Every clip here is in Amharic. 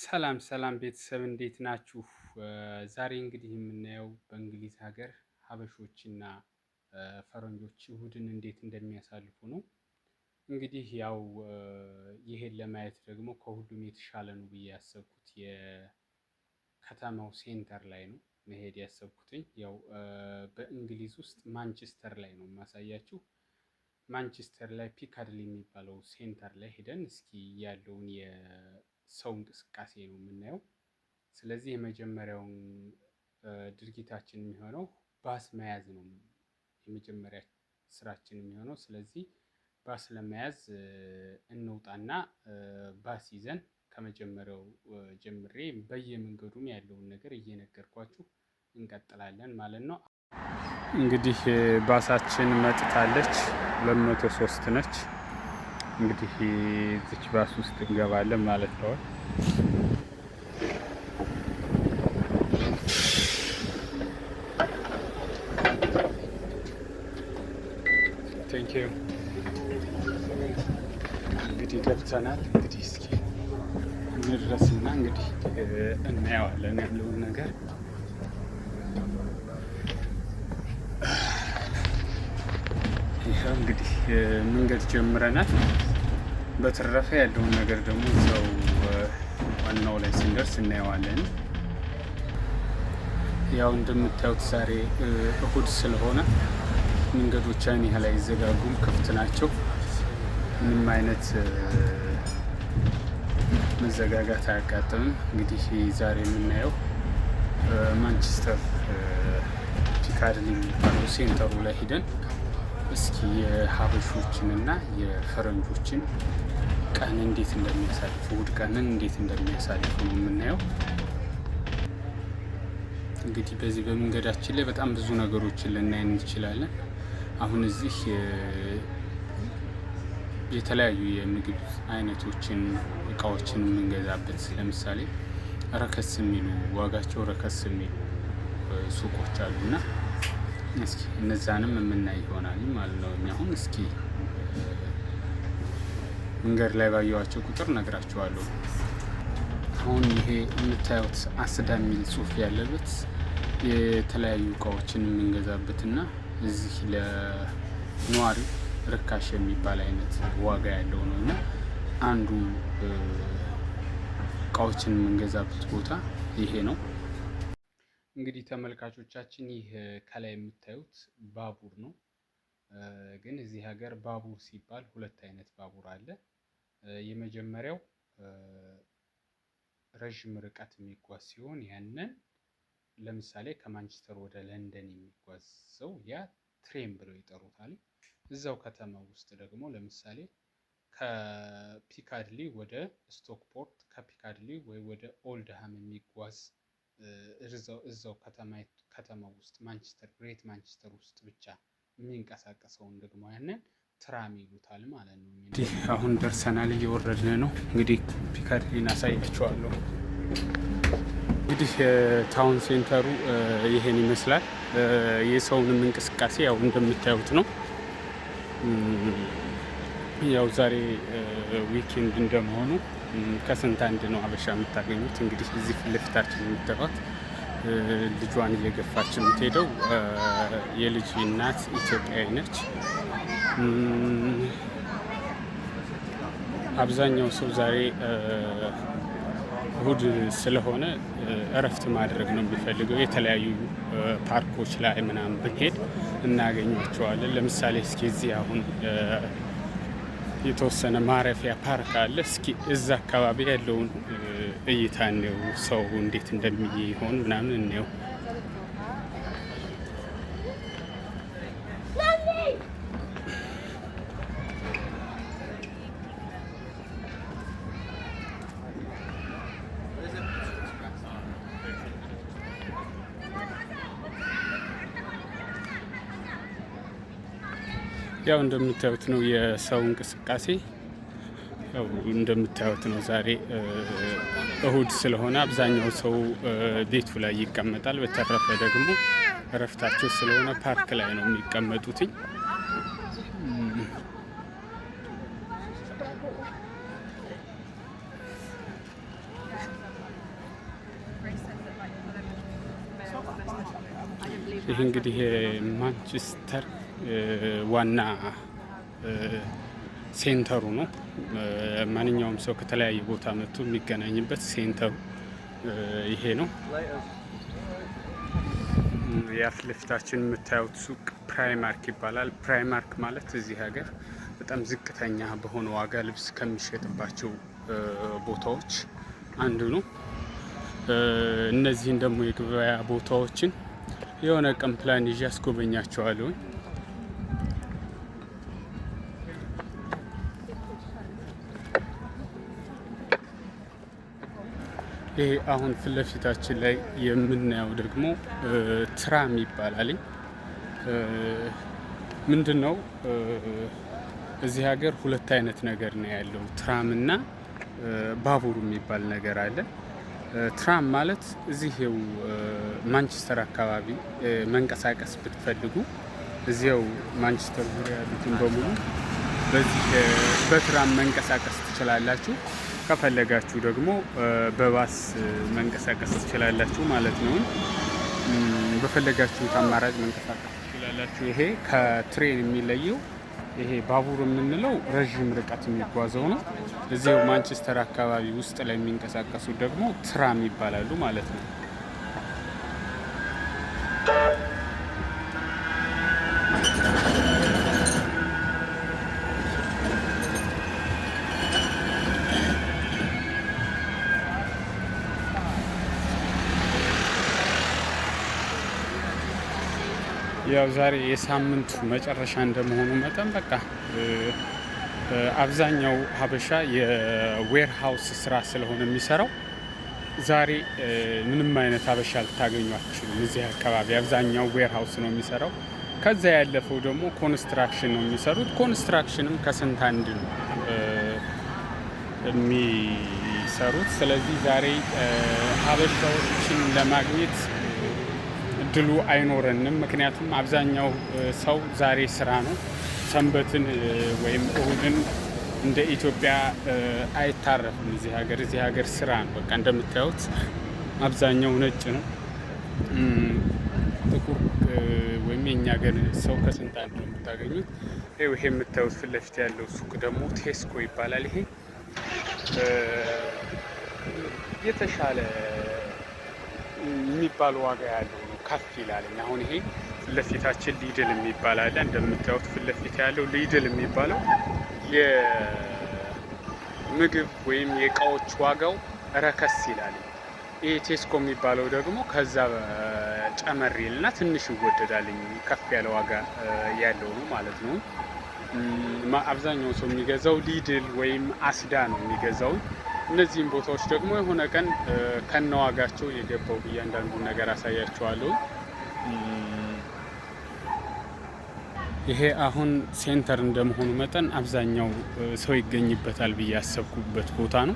ሰላም ሰላም ቤተሰብ እንዴት ናችሁ? ዛሬ እንግዲህ የምናየው በእንግሊዝ ሀገር ሀበሾችና ፈረንጆች እሁድን እንዴት እንደሚያሳልፉ ነው። እንግዲህ ያው ይሄን ለማየት ደግሞ ከሁሉም የተሻለ ነው ብዬ ያሰብኩት የከተማው ሴንተር ላይ ነው መሄድ ያሰብኩትኝ። ያው በእንግሊዝ ውስጥ ማንቸስተር ላይ ነው የማሳያችሁ። ማንቸስተር ላይ ፒካድሊ የሚባለው ሴንተር ላይ ሄደን እስኪ ያለውን የሰው እንቅስቃሴ ነው የምናየው። ስለዚህ የመጀመሪያውን ድርጊታችን የሚሆነው ባስ መያዝ ነው የመጀመሪያ ስራችን የሚሆነው። ስለዚህ ባስ ለመያዝ እንውጣና ባስ ይዘን ከመጀመሪያው ጀምሬ በየመንገዱም ያለውን ነገር እየነገርኳችሁ እንቀጥላለን ማለት ነው። እንግዲህ ባሳችን መጥታለች 203 ነች። እንግዲህ እዚች ባስ ውስጥ እንገባለን ማለት ነው። ቴንኪዩ። እንግዲህ ገብተናል። እንግዲህ እስኪ እንድረስና እንግዲህ እናየዋለን ያለውን ነገር። ይኸው እንግዲህ መንገድ ጀምረናል። በተረፈ ያለውን ነገር ደግሞ እዛው ዋናው ላይ ስንደርስ እናየዋለን። ያው እንደምታዩት ዛሬ እሁድ ስለሆነ መንገዶች ያን ያህል አይዘጋጉም፣ ክፍት ናቸው። ምንም አይነት መዘጋጋት አያጋጥምም። እንግዲህ ዛሬ የምናየው ማንቸስተር ፒካድሊ የሚባለው ሴንተሩ ላይ ሂደን እስኪ የሀበሾችን እና የፈረንጆችን ቀን እንዴት እንደሚያሳልፉ እሁድ ቀንን እንዴት እንደሚያሳልፉ ነው የምናየው። እንግዲህ በዚህ በመንገዳችን ላይ በጣም ብዙ ነገሮችን ልናይ እንችላለን። አሁን እዚህ የተለያዩ የምግብ አይነቶችን እቃዎችን የምንገዛበት ለምሳሌ ረከስ የሚሉ ዋጋቸው ረከስ የሚሉ ሱቆች አሉና እስኪ እነዛንም የምናይ ይሆናል ማለት ነው። እኛ አሁን እስኪ መንገድ ላይ ባየኋቸው ቁጥር ነግራችኋለሁ። አሁን ይሄ የምታዩት አስዳ የሚል ጽሑፍ ያለበት የተለያዩ እቃዎችን የምንገዛበትና እዚህ ለነዋሪ ርካሽ የሚባል አይነት ዋጋ ያለው ነው እና አንዱ እቃዎችን የምንገዛበት ቦታ ይሄ ነው። እንግዲህ ተመልካቾቻችን ይህ ከላይ የምታዩት ባቡር ነው። ግን እዚህ ሀገር ባቡር ሲባል ሁለት አይነት ባቡር አለ። የመጀመሪያው ረዥም ርቀት የሚጓዝ ሲሆን ያንን ለምሳሌ ከማንቸስተር ወደ ለንደን የሚጓዝ ሰው ያ ትሬን ብለው ይጠሩታል። እዛው ከተማ ውስጥ ደግሞ ለምሳሌ ከፒካድሊ ወደ ስቶክፖርት፣ ከፒካድሊ ወይ ወደ ኦልድሃም የሚጓዝ እዛው ከተማ ውስጥ ማንቸስተር ግሬት ማንቸስተር ውስጥ ብቻ የሚንቀሳቀሰውን ደግሞ ያንን ትራም ይሉታል ማለት ነው። እንግዲህ አሁን ደርሰናል፣ እየወረድን ነው። እንግዲህ ፒካድሊን አሳያችኋለሁ። እንግዲህ ታውን ሴንተሩ ይሄን ይመስላል። የሰውንም እንቅስቃሴ ያው እንደምታዩት ነው። ያው ዛሬ ዊኬንድ እንደመሆኑ ከስንት አንድ ነው አበሻ የምታገኙት። እንግዲህ እዚህ ፊት ለፊታችን የምታዩት ልጇን እየገፋች የምትሄደው የልጅ እናት ኢትዮጵያዊ ነች። አብዛኛው ሰው ዛሬ እሁድ ስለሆነ እረፍት ማድረግ ነው የሚፈልገው። የተለያዩ ፓርኮች ላይ ምናምን ብንሄድ እናገኛቸዋለን። ለምሳሌ እስኪ እዚህ አሁን የተወሰነ ማረፊያ ፓርክ አለ። እስኪ እዛ አካባቢ ያለውን እይታ እንየው፣ ሰው እንዴት እንደሚሆን ምናምን እንየው። ያው እንደምታዩት ነው የሰው እንቅስቃሴ። ያው እንደምታዩት ነው ዛሬ እሁድ ስለሆነ አብዛኛው ሰው ቤቱ ላይ ይቀመጣል። በተረፈ ደግሞ እረፍታቸው ስለሆነ ፓርክ ላይ ነው የሚቀመጡትኝ። ይህ እንግዲህ ማንቸስተር ዋና ሴንተሩ ነው። ማንኛውም ሰው ከተለያየ ቦታ መጥቶ የሚገናኝበት ሴንተሩ ይሄ ነው። የፊት ለፊታችን የምታዩት ሱቅ ፕራይማርክ ይባላል። ፕራይማርክ ማለት እዚህ ሀገር በጣም ዝቅተኛ በሆነ ዋጋ ልብስ ከሚሸጥባቸው ቦታዎች አንዱ ነው። እነዚህን ደግሞ የገበያ ቦታዎችን የሆነ ቀን ፕላን ይዤ አስጎበኛቸዋለሁ። ይሄ አሁን ፊት ለፊታችን ላይ የምናየው ደግሞ ትራም ይባላል። ምንድን ነው? እዚህ ሀገር ሁለት አይነት ነገር ነው ያለው፣ ትራም እና ባቡር የሚባል ነገር አለ። ትራም ማለት እዚህው ማንቸስተር አካባቢ መንቀሳቀስ ብትፈልጉ እዚያው ማንቸስተር ዙሪያ ያሉትን በሙሉ በዚህ በትራም መንቀሳቀስ ትችላላችሁ። ከፈለጋችሁ ደግሞ በባስ መንቀሳቀስ ትችላላችሁ ማለት ነው። በፈለጋችሁት አማራጭ መንቀሳቀስ ትችላላችሁ። ይሄ ከትሬን የሚለየው ይሄ ባቡር የምንለው ረዥም ርቀት የሚጓዘው ነው። እዚያው ማንቸስተር አካባቢ ውስጥ ላይ የሚንቀሳቀሱት ደግሞ ትራም ይባላሉ ማለት ነው። ያው ዛሬ የሳምንቱ መጨረሻ እንደመሆኑ መጠን በቃ አብዛኛው ሀበሻ የዌር ሃውስ ስራ ስለሆነ የሚሰራው ዛሬ ምንም አይነት ሀበሻ ልታገኙ አትችሉም። እዚህ አካባቢ አብዛኛው ዌር ሃውስ ነው የሚሰራው። ከዛ ያለፈው ደግሞ ኮንስትራክሽን ነው የሚሰሩት። ኮንስትራክሽንም ከስንት አንድ ነው የሚሰሩት። ስለዚህ ዛሬ ሀበሻዎችን ለማግኘት እድሉ አይኖረንም። ምክንያቱም አብዛኛው ሰው ዛሬ ስራ ነው። ሰንበትን ወይም እሁድን እንደ ኢትዮጵያ አይታረፍም። እዚህ ሀገር ስራ ነው። በቃ እንደምታዩት አብዛኛው ነጭ ነው። ጥቁር ወይም የኛ ሀገር ሰው ከስንት አንድ ነው የምታገኙት። ይሄ የምታዩት ፊት ለፊት ያለው ሱቅ ደግሞ ቴስኮ ይባላል። ይሄ የተሻለ የሚባል ዋጋ ያለው ነው፣ ከፍ ይላል። አሁን ይሄ ፊት ለፊታችን ሊድል የሚባል አለ። እንደምታዩት ፊት ለፊት ያለው ሊድል የሚባለው የምግብ ወይም የእቃዎች ዋጋው ረከስ ይላል። ይሄ ቴስኮ የሚባለው ደግሞ ከዛ ጨመር ይልና ትንሽ ይወደዳል። ከፍ ያለ ዋጋ ያለው ነው ማለት ነው። አብዛኛው ሰው የሚገዛው ሊድል ወይም አስዳ ነው የሚገዛው። እነዚህም ቦታዎች ደግሞ የሆነ ቀን ከነዋጋቸው የገባው እያንዳንዱን ነገር አሳያቸዋለሁ። ይሄ አሁን ሴንተር እንደመሆኑ መጠን አብዛኛው ሰው ይገኝበታል ብዬ ያሰብኩበት ቦታ ነው።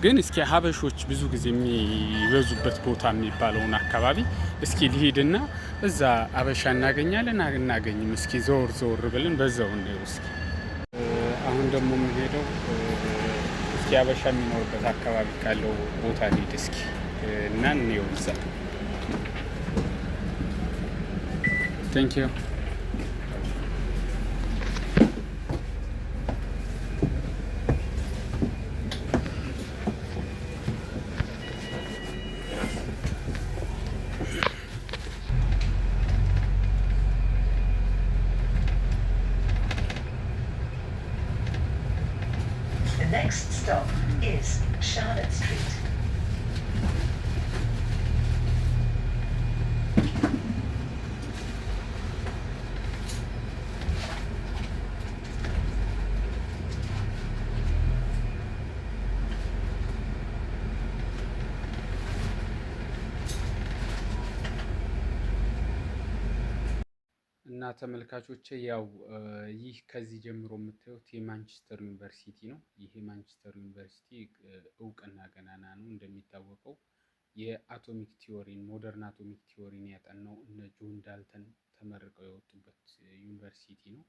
ግን እስኪ ሀበሾች ብዙ ጊዜ የሚበዙበት ቦታ የሚባለውን አካባቢ እስኪ ልሂድና እዛ ሀበሻ እናገኛለን አናገኝም፣ እስኪ ዞር ዞር ብለን በዛው እንየው። እስኪ አሁን ደግሞ የምንሄደው እስኪ ሀበሻ የሚኖርበት አካባቢ ካለው ቦታ ልሂድ እስኪ እና እንየው እዛ። ቴንክ ዩ። Next stop is Charlotte Street. እና ተመልካቾቼ ያው ይህ ከዚህ ጀምሮ የምታዩት የማንቸስተር ዩኒቨርሲቲ ነው። ይህ የማንቸስተር ዩኒቨርሲቲ እውቅና ገናና ነው። እንደሚታወቀው የአቶሚክ ቲዎሪን ሞደርን አቶሚክ ቲዎሪን ያጠናው እነ ጆን ዳልተን ተመርቀው የወጡበት ዩኒቨርሲቲ ነው።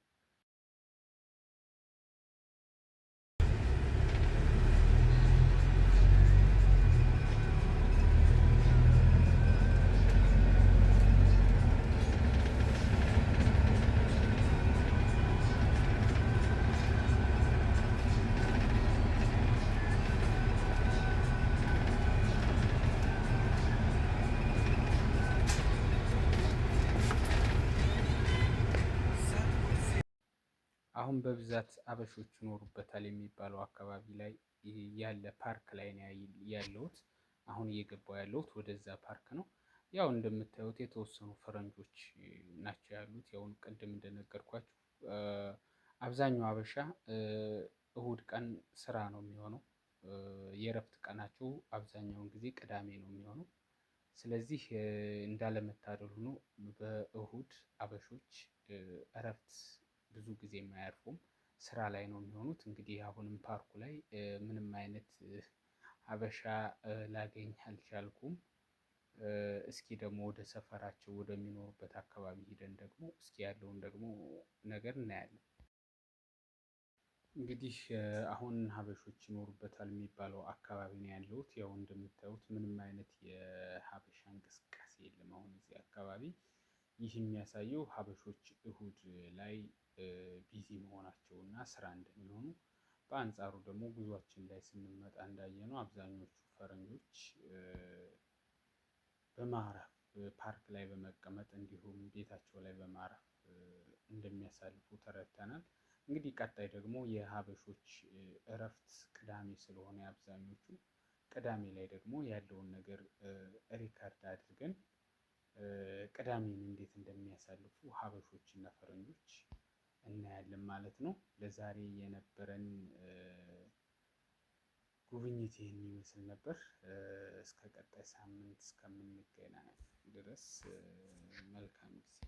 አሁን በብዛት አበሾች ይኖሩበታል የሚባለው አካባቢ ላይ ያለ ፓርክ ላይ ነው ያለሁት። አሁን እየገባሁ ያለሁት ወደዛ ፓርክ ነው። ያው እንደምታዩት የተወሰኑ ፈረንጆች ናቸው ያሉት። ያው ቅድም እንደነገርኳችሁ አብዛኛው አበሻ እሁድ ቀን ስራ ነው የሚሆነው። የእረፍት ቀናቸው አብዛኛውን ጊዜ ቅዳሜ ነው የሚሆነው። ስለዚህ እንዳለመታደል ሆኖ በእሁድ አበሾች እረፍት ብዙ ጊዜ አያርፉም፣ ስራ ላይ ነው የሚሆኑት። እንግዲህ አሁንም ፓርኩ ላይ ምንም አይነት ሀበሻ ላገኝ አልቻልኩም። እስኪ ደግሞ ወደ ሰፈራቸው ወደሚኖሩበት አካባቢ ሂደን ደግሞ እስኪ ያለውን ደግሞ ነገር እናያለን። እንግዲህ አሁን ሀበሾች ይኖሩበታል የሚባለው አካባቢ ነው ያለሁት። ያው እንደምታዩት ምንም አይነት የሀበሻ እንቅስቃሴ የለም አሁን እዚህ አካባቢ። ይህ የሚያሳየው ሀበሾች እሁድ ላይ ቢዚ መሆናቸው እና ስራ እንደሚሆኑ፣ በአንጻሩ ደግሞ ጉዟችን ላይ ስንመጣ እንዳየነው አብዛኞቹ ፈረንጆች በማረፍ ፓርክ ላይ በመቀመጥ እንዲሁም ቤታቸው ላይ በማረፍ እንደሚያሳልፉ ተረድተናል። እንግዲህ ቀጣይ ደግሞ የሀበሾች እረፍት ቅዳሜ ስለሆነ የአብዛኞቹ ቅዳሜ ላይ ደግሞ ያለውን ነገር ሪከርድ አድርገን ቅዳሜን እንዴት እንደሚያሳልፉ ሀበሾች እና ፈረንጆች እናያለን ማለት ነው። ለዛሬ የነበረን ጉብኝት ይህን ይመስል ነበር። እስከ ቀጣይ ሳምንት እስከምንገናኝ ድረስ መልካም ጊዜ